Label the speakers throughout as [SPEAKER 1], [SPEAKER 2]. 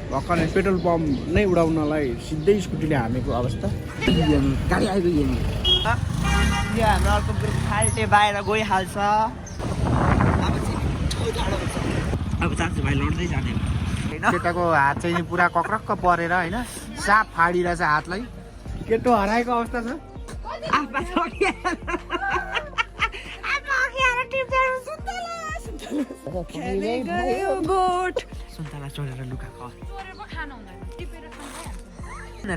[SPEAKER 1] भर्खर petrol pump नै उडाउनलाई सिधै स्कुटीले हानेको अवस्था।
[SPEAKER 2] गाडी आइपुग्यो नि यहाँ हाम्रो अर्को ग्रुप फाल्टे बाहिर गइहाल्छ। अब चान्स भाइ लड्दै जाने
[SPEAKER 1] केटाको हात चाहिँ पुरा कक्रक्क परेर होइन साप फाडिरहेछ हातलाई। केटो हराएको अवस्था छ।
[SPEAKER 2] सुन्तला चढेर लुगा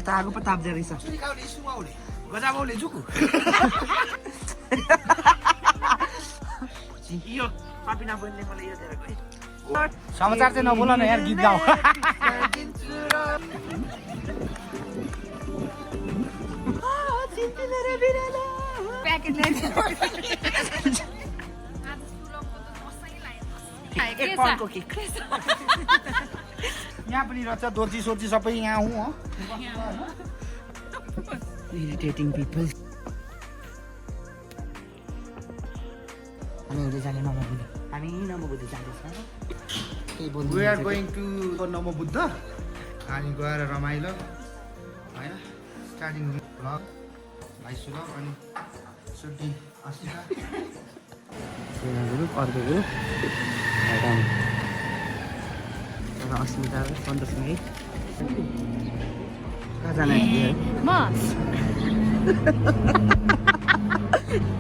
[SPEAKER 2] तागो पो ताप्दो रहेछ।
[SPEAKER 1] गजाबाउले झुकु
[SPEAKER 2] यो पापिना बहिनीले मलाई यो दिएर गयो।
[SPEAKER 1] समाचार चाहिँ नबोल न यार, गीत गाऊ। यहाँ पनि रहेछ दोर्जी सोर्जी सबै यहाँ हुँ हो।
[SPEAKER 2] Irritating people. हामीहरू जाने नमबुद्ध, हामी नमबुद्ध जाँदैछ।
[SPEAKER 1] We are going to नमबुद्ध। हामी गएर रमाइलो होइन। स्टार्टिङ भ्लग भाइ सुलभ अनि सुटी अस्तिका
[SPEAKER 2] ग्रुप अर्को ग्रुप अस्मिता सन्तोषसँगै कहाँ जान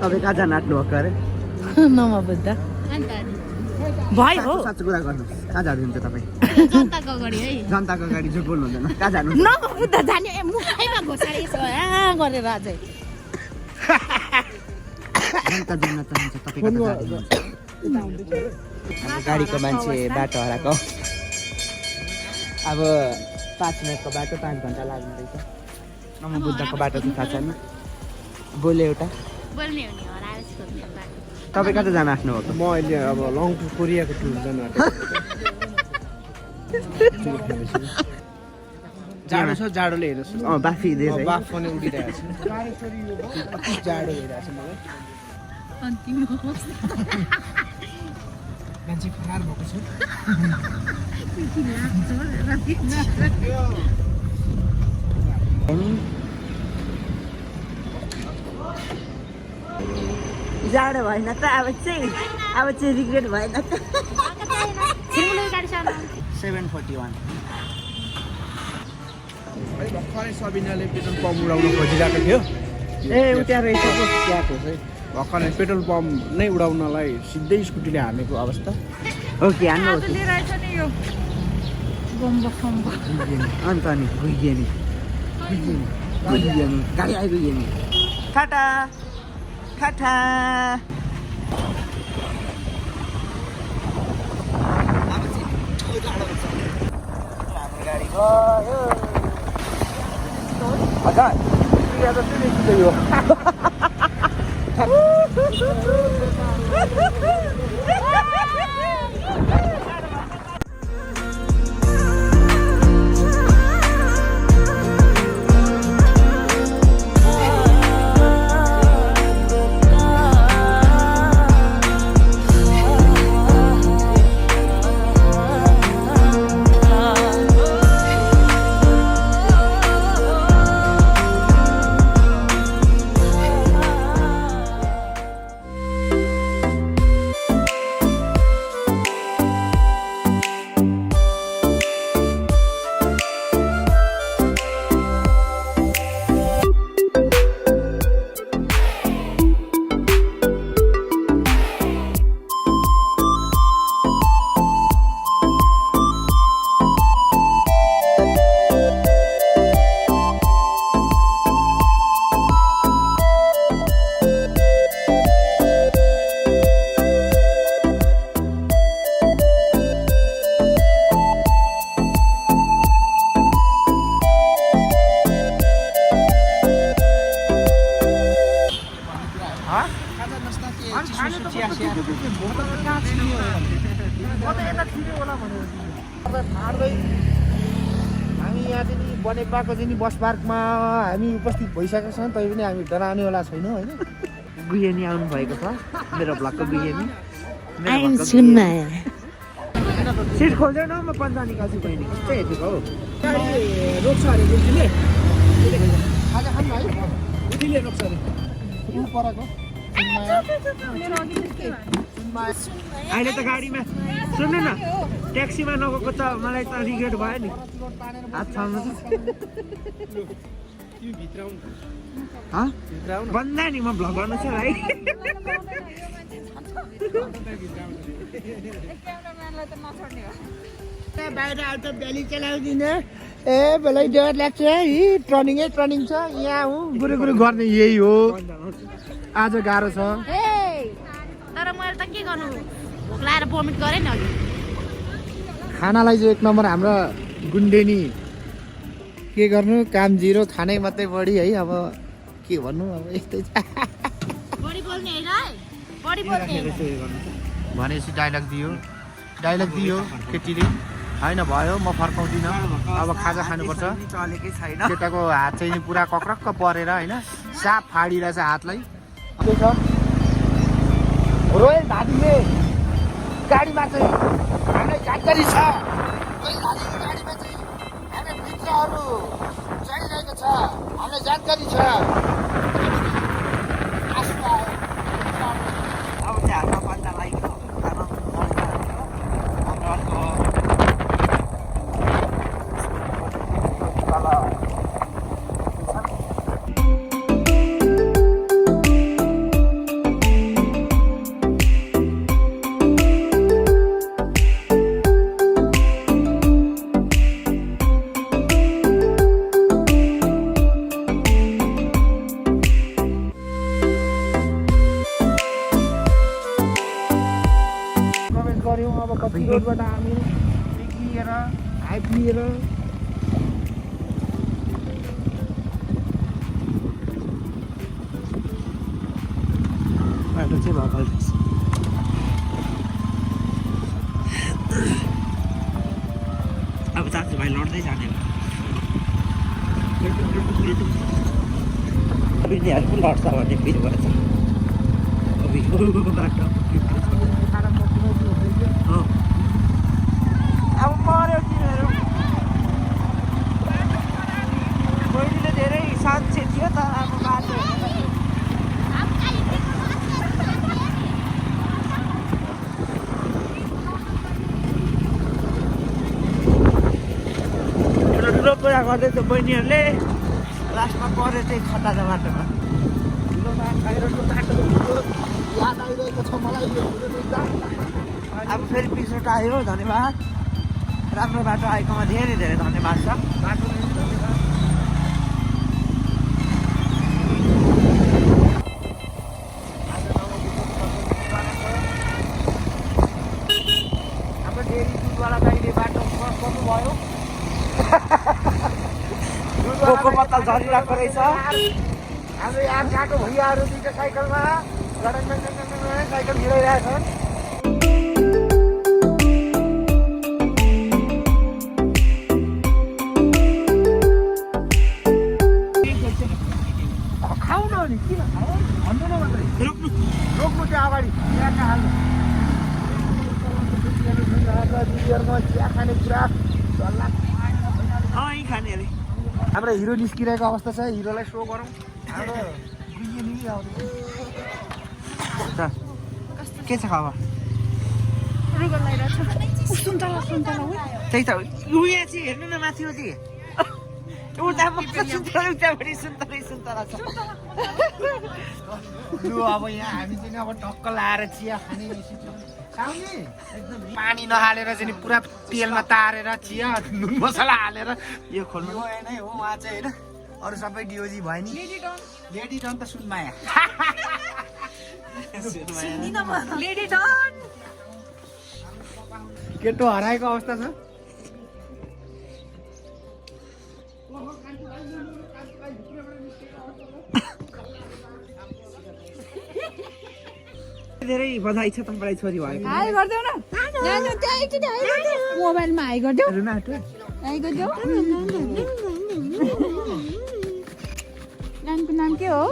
[SPEAKER 2] तपाईँ कहाँ जान आँट्नु भएको अरे?
[SPEAKER 3] नमबुद्ध भाइ हो।
[SPEAKER 2] साँच्चो कुरा गर्नुहोस्, कहाँ जानुहुन्छ तपाईँ?
[SPEAKER 3] जनताको अगाडि है।
[SPEAKER 2] जनताको गाडी जो बोल्नु हुँदैन, कहाँ जानु?
[SPEAKER 3] नमबुद्ध जाने मुखैमा घोषणा गरेर अझै
[SPEAKER 2] जनता जान्न चाहन्छ तपाईँ कता जानुहुन्छ? गाडीको मान्छे बाटो हराएको। अब 5 मिनटको बाटो 5 घन्टा लाग्ने रहेछ। नमबुद्धको बाटो चाहिँ थाहा छैन। बोले एउटा
[SPEAKER 3] बोल्ने हो नि हराएर
[SPEAKER 2] तपाईँ कता जान आफ्नो हो?
[SPEAKER 1] म अहिले अब लङ टुर कोरियाको टुर जान जाडो छ, जाडोले हेर्नुहोस्।
[SPEAKER 2] बाफी दिएछ
[SPEAKER 1] बाफ पनि उडिरहेको छ। जाडो भइरहेको छ मलाई।
[SPEAKER 3] अन्तिम
[SPEAKER 1] मान्छे फरार भएको छ।
[SPEAKER 2] जाडो भएन त अब चाहिँ रिग्रेट भएन त। 741
[SPEAKER 1] भर्खरै सबिनाले पेट्रोल पम्प उडाउन खोजिरहेको थियो।
[SPEAKER 2] ए उता रहेछ त्यहाँको
[SPEAKER 1] भर्खर पेट्रोल पम्प नै उडाउनलाई सिधै स्कुटीले हानेको अवस्था।
[SPEAKER 2] ओके हान्नुहोस् अन्त नि गइयो नि गाडी आइपुग्यो नि। टाटा टाटा। गाडी गयो हजार यो
[SPEAKER 1] हामी यहाँ चाहिँ बनेपाको चाहिँ बस पार्कमा हामी उपस्थित भइसकेका छौँ। तै पनि हामी डराउनेवाला छैनौँ होइन।
[SPEAKER 2] गुहिनी आउनु भएको छ मेरो ब्लगको गुहिनी। सिट खोल्दैन म पन्जा निकाल्छु बहिनी कस्तै हेरेको हौ गाडी रोक्छ अरे गुल्तीले
[SPEAKER 1] खाजा खानु है
[SPEAKER 2] गुल्तीले रोक्छ अरे
[SPEAKER 1] ऊ परेको
[SPEAKER 2] अहिले त गाडीमा सुन्नु न ट्याक्सीमा नगएको त मलाई त रिग्रेट भयो नि हात छाल्नु त भन्दा नि म भ्लग गर्नु छ भाइ
[SPEAKER 1] बाहिर आउँछ बेली चलाउँदिनँ ए बेलै डर लाग्छ है टर्निङै टर्निङ छ यहाँ हुँ गुरु गुरु गर्ने यही हो आज गाह्रो छ
[SPEAKER 3] तर मैले त के गर्नु भोक लाएर भोमिट गरेँ नि अघि
[SPEAKER 1] खानालाई चाहिँ एक नम्बर हाम्रो गुन्डेनी के गर्नु काम जिरो खानै मात्रै बढी है अब के भन्नु अब यस्तै छ
[SPEAKER 3] बढी बोल्ने होइन है बढी बोल्ने
[SPEAKER 1] भनेपछि डाइलग दियो केटीले होइन भयो म फर्काउँदिनँ अब खाजा खानुपर्छ
[SPEAKER 2] चलेकै छैन
[SPEAKER 1] केटाको हात चाहिँ पुरा कक्रक्क परेर होइन साप फाडिरहेछ हातलाई के छ रोयल भातीले गाडीमा चाहिँ हामीलाई जानकारी छ गाडीमा चाहिँ हामी मित्रहरू चढिरहेको छ हामीलाई जानकारी छ
[SPEAKER 2] अब चाहिँ हातमा पन्जा लाग्यो
[SPEAKER 1] गऱ्यौँ अब कति रोडबाट हामी निक्लिएर आइपुगेर
[SPEAKER 2] बाटो चाहिँ भएकोछ अब दाजुभाइ लड्दै जाने बिनीहरू लड्छ भन्ने फिल भएछ बाटो अब मऱ्यो तिनीहरू बहिनीले धेरै साँच्चै थियो तर अब बाटो ठुलो कुरा गर्दैछ बहिनीहरूले लास्टमा पऱ्यो चाहिँ खटाको बाटोमा
[SPEAKER 1] याद आइरहेको छ मलाई
[SPEAKER 2] अब फेरि पिछोट आयो धन्यवाद राम्रो बाटो आएकोमा धेरै धेरै धन्यवाद छ हाम्रो डेरी दुधवाला दाइले बाटो गर्नुभयो दुधको पत्ता झरिरहेको रहेछ
[SPEAKER 1] हाम्रो यहाँ गएको भैयाहरू दुईवटा साइकलमा साइकल हिँडाइरहेछन् खाऊ न नि किन खाऊ भन्नु न मात्रै रोक्नु त्यो अगाडि चिया हाल्नु चिया खाने पुरा सल्लाह
[SPEAKER 2] खाने अरे
[SPEAKER 1] हाम्रो हिरो निस्किरहेको अवस्था छ हिरोलाई सो गरौँ हाम्रो
[SPEAKER 2] के छ खबर त्यही त उयो चाहिँ हेर्नु न माथि उति उता उतापट्टि सुन्तला छ
[SPEAKER 1] लु अब यहाँ हामी चाहिँ अब टक्क लाएर चिया खाने एकदम पानी नहालेर चाहिँ पुरा तेलमा तारेर चिया नुन मसला हालेर
[SPEAKER 2] यो खोल्नु
[SPEAKER 1] नै हो उहाँ चाहिँ होइन अरू सबै डिओजी भयो नि लेडी डन त सुनमाया केटो हराएको अवस्था छ
[SPEAKER 2] धेरै बधाई छ तपाईँलाई छोरी भएको
[SPEAKER 3] हाई गरिदेऊ न मोबाइलमा हाई गरिदेऊ हाई गरिदेऊ नानीको नाम के हो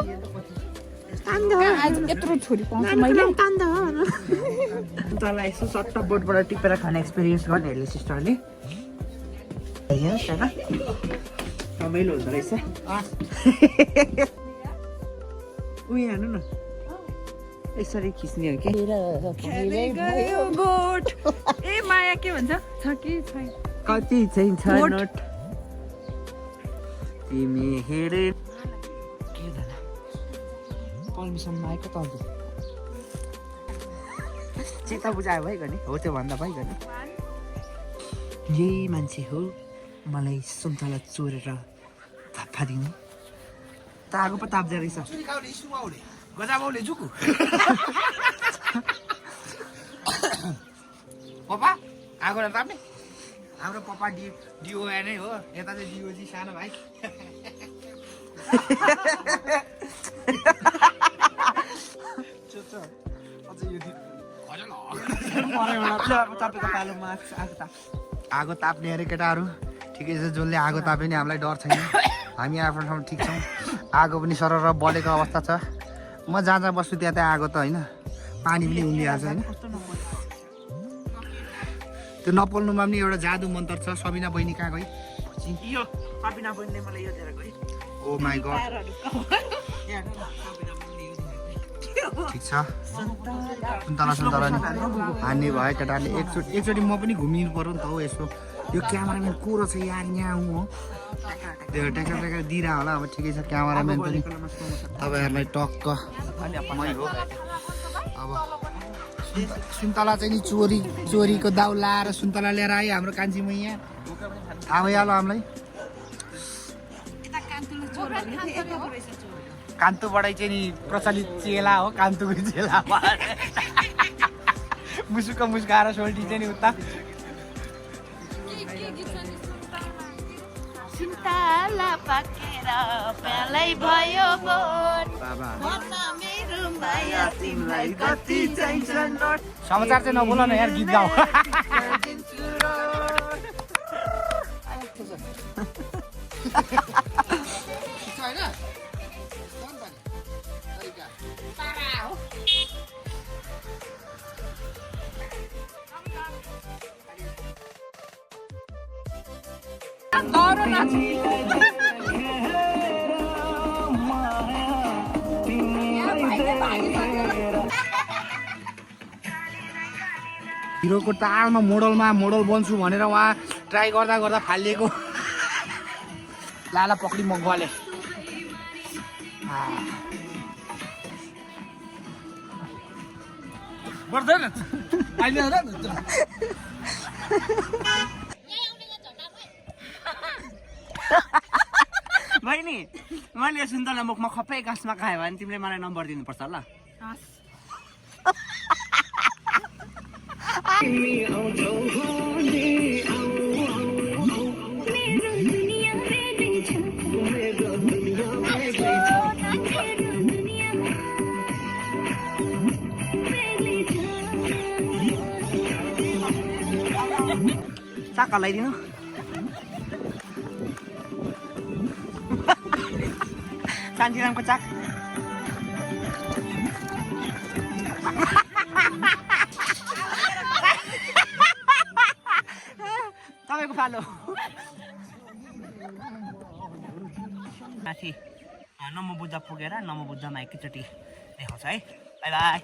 [SPEAKER 2] आज यत्रो छोरी पाउँछु मैले तँलाई यसो सट्ट बोटबाट टिपेर खाने एक्सपिरियन्स गर्ने हेर्ने सिस्टरले हेर्नुहोस् होइन रमाइलो हुँदो रहेछ उयो हानु न यसरी खिच्ने हो कि
[SPEAKER 4] ए माया के भन्छ छ कि छैन
[SPEAKER 2] कति चाहिँ छ नोट तिमी हेरे के होला पर्मिसनमा आएको त हजुर चित्त बुझायो भइगयो नि हो त्यो भन्दा भइगयो नि यही मान्छे हो मलाई सुन्तला चोरेर थाप्पा दिनु त आगो पो ताप्दै रहेछ
[SPEAKER 1] गजाबाउले जुकु पप्पा आगो नताप्ने हाम्रो पप्पा डिओ नै हो यता चाहिँ डिओजी सानो भाइ आगो ताप्ने अरे केटाहरू ठिकै छ जसले आगो तापे नि हामीलाई डर छैन हामी आफ्नो ठाउँ ठिक छौँ आगो पनि सरर बलेको अवस्था छ म जहाँ जहाँ बस्छु त्यहाँ त्यहाँ आगो त होइन पानी पनि उम्लिहाल्छ होइन त्यो नपोल्नुमा पनि एउटा जादु मन्त्र छ सबिना बहिनी कहाँ गई
[SPEAKER 2] यो सबिना बहिनीले मलाई यो दिएर गयो
[SPEAKER 1] ओ माई गड ठिक छ सुन्तला नि हान्ने भयो केटाले एकचोटि म पनि घुमिनु पऱ्यो नि त हो यसो यो क्यामराम्यान को रहेछ यार यहाँ आउँ हो त्यो ट्याक्टर ट्याक्टर दिइरह होला अब ठिकै छ क्यामराम्यान पनि तपाईँहरूलाई टक्क मै हो अब सुन्तला चाहिँ नि चोरीको दाउ लाएर सुन्तला लिएर आयो हाम्रो कान्छी मैया थाहा भइहाल्यो हामीलाई कान्तुबाटै चाहिँ नि प्रचलित चेला हो कान्तुको चेला मुसुक मुस्काएर सोल्टी चाहिँ नि उता
[SPEAKER 3] सुन्तला पाकेर प्यालै भयो बोट भन्न मेरो माया तिमीलाई कति चाहिन्छ नोट
[SPEAKER 1] समाचार चाहिँ नबोल न यार गीत गाऊ हिरोको तालमा मोडल बन्छु भनेर उहाँ ट्राई गर्दा गर्दा फालिएको लाला पक्री मगवाले
[SPEAKER 2] बढ्दैन अहिले बहिनी मैले सुन्तला मुखमा खप्पै गाँसमा खायो भने तिमीले मलाई नम्बर दिनुपर्छ ल चाक हल्लाइदिनु कान्तिरामको चाक तपाईँको पालो माथि नमोबुद्ध पुगेर नमोबुद्धमा एकैचोटि देखाउँछ है बाई बाई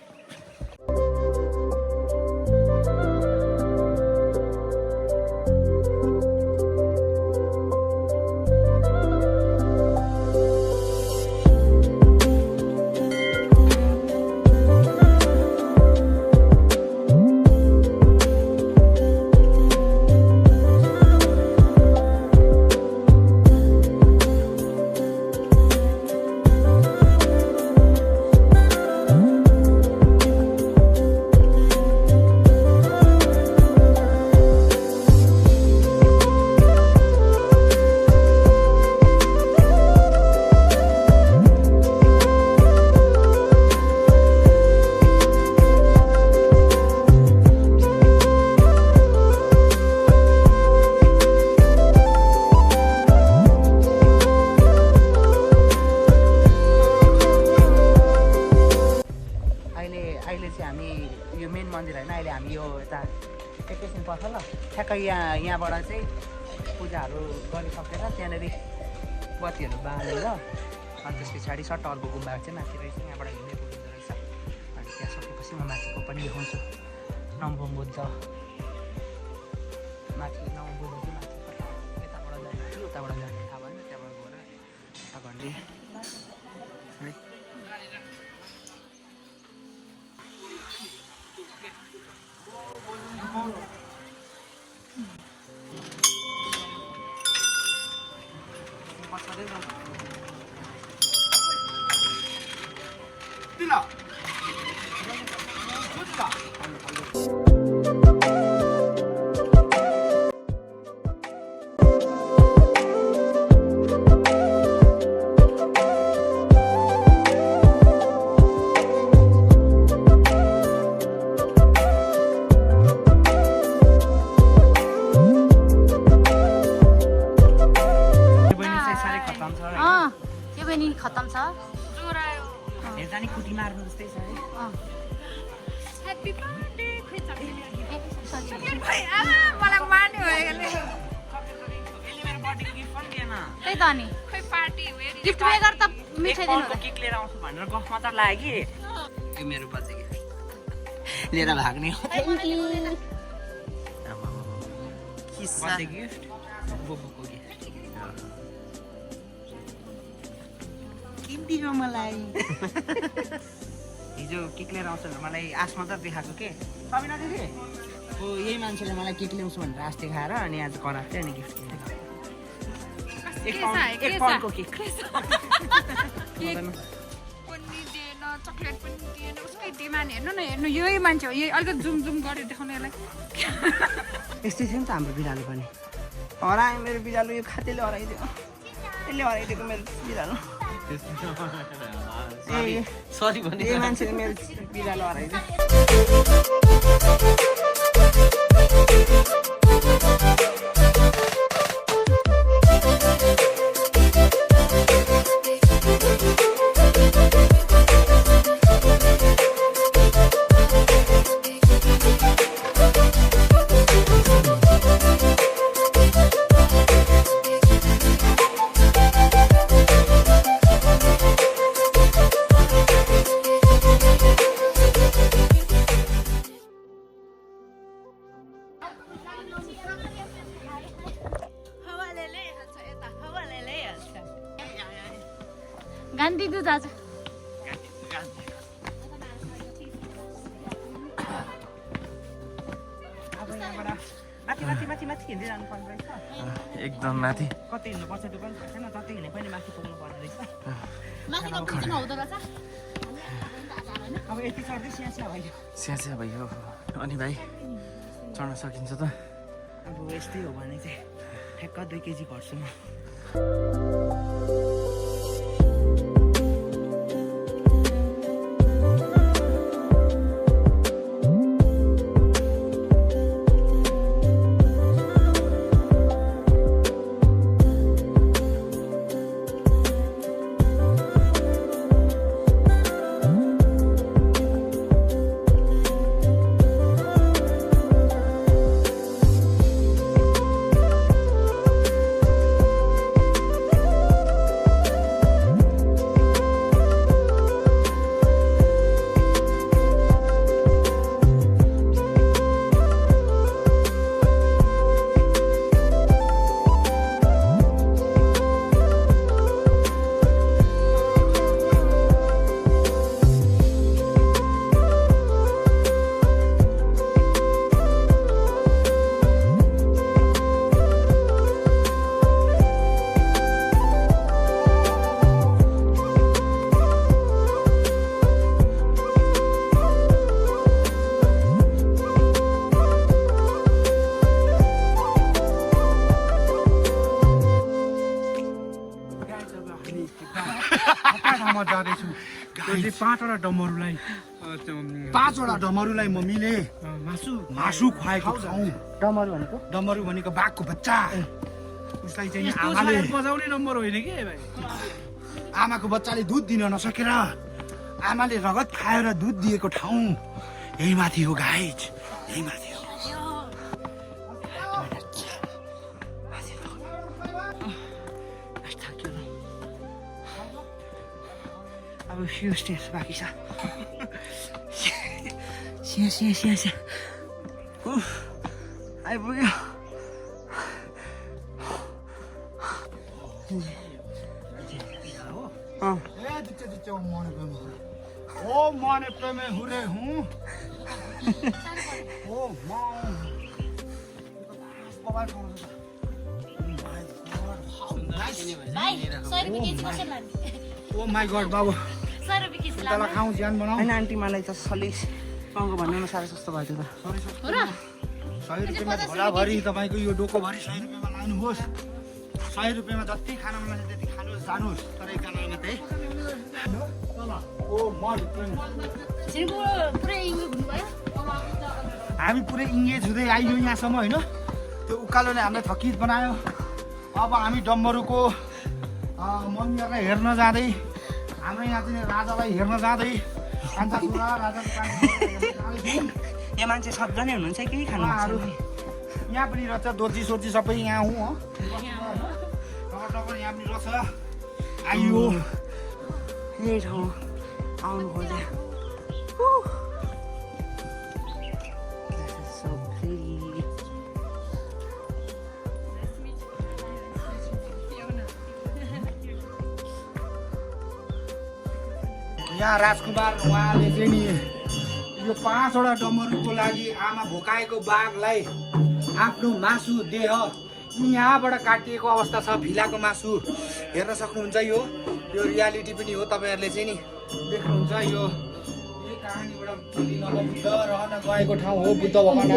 [SPEAKER 2] अहिले चाहिँ हामी यो मेन मन्दिर होइन अहिले हामी यो यता एकैछिन पर्छ ल ठ्याक्कै यहाँबाट चाहिँ पूजाहरू गरिसकेर त्यहाँनिर बत्तीहरू बालेर अनि त्यस पछाडि सट्ट अर्को गुम्बाको चाहिँ माथि रहेछ यहाँबाट हिँड्दै पुगिँदो रहेछ अनि त्यहाँ सकेपछि म माथिको पनि देखाउँछु नमो बुद्ध माथि नमो बुद्ध चाहिँ माथि यताबाट जाने कि उताबाट जाने थाहा भएन त्यहाँबाट गएर घन्टे है
[SPEAKER 3] त्यो पनि खत्तम छ
[SPEAKER 2] हेर्दा नि कुटी मार्नु जस्तै छ है
[SPEAKER 4] ह्याप्पी बर्थडे खोइ चक्लेट खोइ मलाई मार्ने भयो
[SPEAKER 3] त्यही त अनि
[SPEAKER 4] खोइ पार्टी
[SPEAKER 3] गिफ्ट मेकर त मिठाई दिनु
[SPEAKER 2] केक लिएर आउँछु भनेर गफ मात्र लाग्यो कि यो मेरो बर्थडे गिफ्ट लिएर भाग्ने बर्थडे गिफ्ट बोबोको गिफ्ट किन्दियो मलाई हिजो केक लिएर आउँछ भनेर मलाई आश मात्र देखाएको के सबिना दिदी हो यही मान्छेले मलाई केक ल्याउँछु भनेर आश देखाएर अनि आज कराएको थियो अनि गिफ्ट किनेको एक पाउन्डको केक
[SPEAKER 4] पनि दिएन चक्लेट पनि दिएन उसकै डिमान्ड हेर्नु न हेर्नु यही मान्छे हो यही अलिकति जुम जुम गरेर देखाउनु यसलाई
[SPEAKER 2] यस्तै थियो नि त हाम्रो बिरालो पनि हरायो मेरो बिरालो यो खातेले हराइदियो यसले हराइदिएको मेरो बिरालो सरी भने यही मान्छेले मेरो बिरालो हराइदियो
[SPEAKER 3] गान्धी दुध आज
[SPEAKER 2] माथि माथि माथि माथि हिँड्दै जानुपर्ने रहेछ
[SPEAKER 1] एकदम माथि
[SPEAKER 2] कतै हिँड्नुपर्छ दोकान छैन जतै हिँडे पनि माथि पुग्नु पर्ने रहेछ
[SPEAKER 3] माथिको पुग्नु हुँदो रहेछ
[SPEAKER 2] अब यति चढ्दै स्यास्या भयो
[SPEAKER 1] स्यास्या भयो अनि भाइ चढ्न सकिन्छ त
[SPEAKER 2] अब यस्तै हो भने चाहिँ ठ्याक्क 2 केजी घट्छु म
[SPEAKER 5] पाँचवटा डमरुलाई मम्मीले मासु खुवाएको छौँ। डमरु भनेको बाघको बच्चा। उसलाई चाहिँ आमाले
[SPEAKER 6] बजाउने नम्बर होइन के भाइ।
[SPEAKER 5] आमाको बच्चाले दुध दिन नसकेर आमाले रगत खाएर दुध दिएको ठाउँ यही माथि हो गाइज, यही माथि हो।
[SPEAKER 2] अब फ्यु स्टेप्स बाँकी छ। सिया आइपुग्यो।
[SPEAKER 5] ओ मने प्रेमे हुरे हुँ ओ ओ माई गड बाबु तँलाई खाउँ ज्यान बनाऊ।
[SPEAKER 2] होइन आन्टी मलाई त सलिस पाउँको भन्नु न साह्रै सस्तो भयो त्यो त।
[SPEAKER 5] 100 रुपियाँमा झोलाभरि तपाईँको यो डोकोभरि 100 रुपियाँमा लानुहोस्। 100 रुपियाँमा जति खान मन लाग्छ त्यति खानुहोस् जानुहोस्, तर एकजनालाई मात्रै। ओ हामी पुरै इङ्गेज हुँदै आइयो यहाँसम्म होइन। त्यो उकालोले हामीलाई थकित बनायो। अब हामी डम्बरुको मम्मीहरूलाई हेर्न जाँदै, हाम्रो यहाँ चाहिँ राजालाई हेर्न जाँदै, कान्छा छोरा राजाको
[SPEAKER 2] यहाँ मान्छे सबजना हुनुहुन्छ केही खानु
[SPEAKER 5] यहाँ पनि रहेछ, दोर्जी सोर्जी सबै यहाँ हुँ हो। टगर यहाँ पनि रहेछ। आइयो
[SPEAKER 2] यही ठाउँ आउनु खोजे।
[SPEAKER 5] यहाँ राजकुमार उहाँले चाहिँ नि यो 5वटा डमरुको लागि आमा भोकाएको बाघलाई आफ्नो मासु देह यहाँबाट काटिएको अवस्था छ। भिलाको मासु हेर्न सक्नुहुन्छ। यो रियालिटी पनि हो, तपाईँहरूले चाहिँ नि देख्नुहुन्छ। यो कहानीबाट बुद्ध रहन गएको ठाउँ हो। बुद्ध भगवान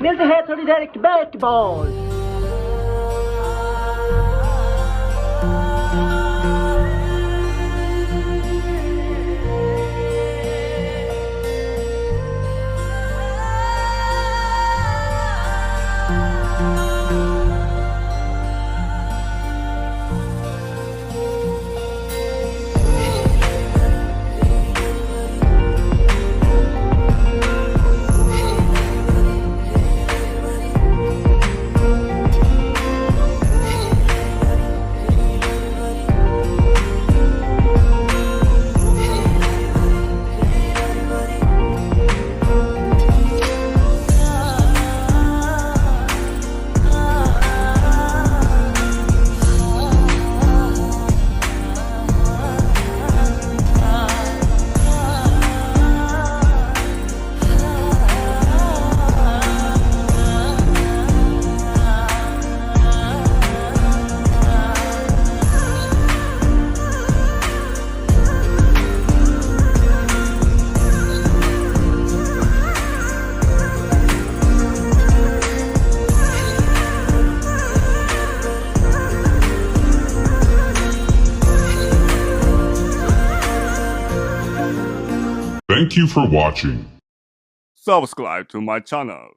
[SPEAKER 2] Milton had to direct basketball.
[SPEAKER 6] Thank you for watching.
[SPEAKER 7] Subscribe to my channel.